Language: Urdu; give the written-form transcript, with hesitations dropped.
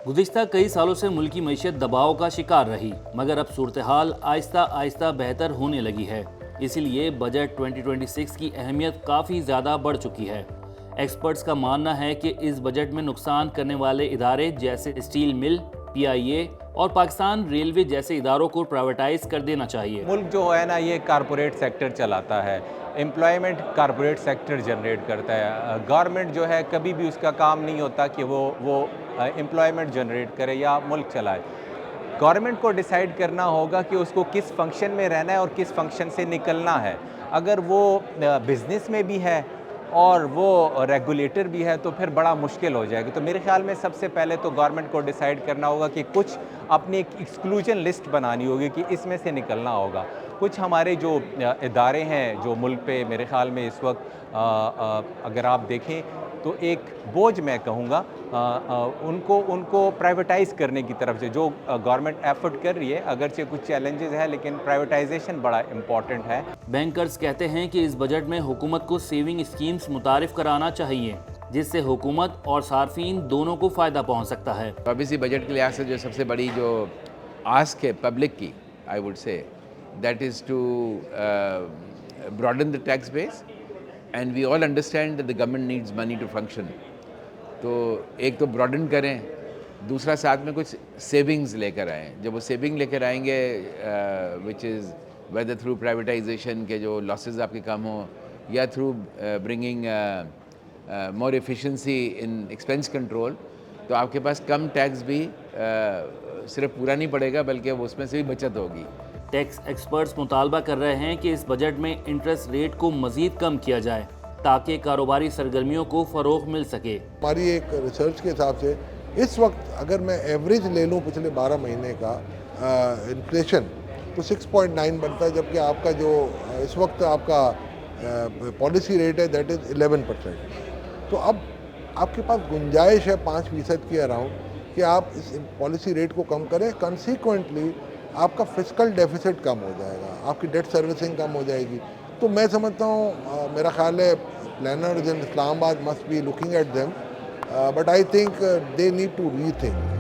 گزشتہ کئی سالوں سے ملکی معیشت دباؤ کا شکار رہی، مگر اب صورتحال آہستہ آہستہ بہتر ہونے لگی ہے۔ اسی لیے بجٹ 2026 کی اہمیت کافی زیادہ بڑھ چکی ہے۔ ایکسپرٹس کا ماننا ہے کہ اس بجٹ میں نقصان کرنے والے ادارے جیسے اسٹیل مل، پی آئی اے اور پاکستان ریلوے جیسے اداروں کو پرائیویٹائز کر دینا چاہیے۔ ملک جو ہے نا یہ کارپوریٹ سیکٹر چلاتا ہے، امپلائمنٹ کارپوریٹ سیکٹر جنریٹ کرتا ہے۔ گورنمنٹ جو ہے کبھی بھی اس کا کام نہیں ہوتا کہ وہ امپلائمنٹ جنریٹ کرے یا ملک چلائے۔ گورنمنٹ کو ڈیسائیڈ کرنا ہوگا کہ اس کو کس فنکشن میں رہنا ہے اور کس فنکشن سے نکلنا ہے۔ اگر وہ بزنس میں بھی ہے اور وہ ریگولیٹر بھی ہے تو پھر بڑا مشکل ہو جائے گا۔ تو میرے خیال میں سب سے پہلے تو گورنمنٹ کو ڈیسائیڈ کرنا ہوگا کہ کچھ اپنی ایک ایکسکلوژن لسٹ بنانی ہوگی کہ اس میں سے نکلنا ہوگا۔ کچھ ہمارے جو ادارے ہیں جو ملک پہ میرے خیال میں اس وقت اگر آپ دیکھیں تو ایک بوجھ میں کہوں گا ان کو پرائیویٹائز کرنے کی طرف سے جو گورنمنٹ ایفرٹ کر رہی ہے، اگرچہ کچھ چیلنجز ہیں لیکن پرائیویٹائزیشن بڑا امپورٹنٹ ہے۔ بینکرز کہتے ہیں کہ اس بجٹ میں حکومت کو سیونگ اسکیمز متعارف کرانا چاہیے، جس سے حکومت اور صارفین دونوں کو فائدہ پہنچ سکتا ہے۔ obviously بجٹ کے لحاظ سے جو سب سے بڑی جو آسک ہے پبلک کی، I would say that is to broaden the tax base and we all understand that the government needs money to function. تو ایک تو براڈن کریں، دوسرا ساتھ میں کچھ سیونگز لے کر آئیں۔ جب وہ سیونگ لے کر آئیں گے وچ از ویدر تھرو پرائیویٹائزیشن کے جو لاسز آپ کے کم ہوں یا through bringing more efficiency in expense control, تو آپ کے پاس کم ٹیکس بھی صرف پورا نہیں پڑے گا بلکہ اس میں سے بھی بچت ہوگی۔ ٹیکس ایکسپرٹس مطالبہ کر رہے ہیں کہ اس بجٹ میں انٹرسٹ ریٹ کو مزید کم کیا جائے تاکہ کاروباری سرگرمیوں کو فروغ مل سکے۔ ہماری ایک ریسرچ کے حساب سے اس وقت اگر میں ایوریج لے لوں پچھلے 12 مہینے کا انفلیشن تو 6.9 بنتا ہے، جبکہ آپ کا جو اس وقت آپ کا پالیسی ریٹ ہے دیٹ از 11%۔ تو اب آپ کے پاس گنجائش ہے 5% کے اراؤنڈ کہ آپ اس پالیسی ریٹ کو کم کریں، کنسیکوینٹلی آپ کا فسکل ڈیفیسٹ کم ہو جائے گا، آپ کی ڈیٹ سروسنگ کم ہو جائے گی۔ تو میں سمجھتا ہوں میرا خیال ہے planners in Islamabad must be looking at them, but I think they need to rethink.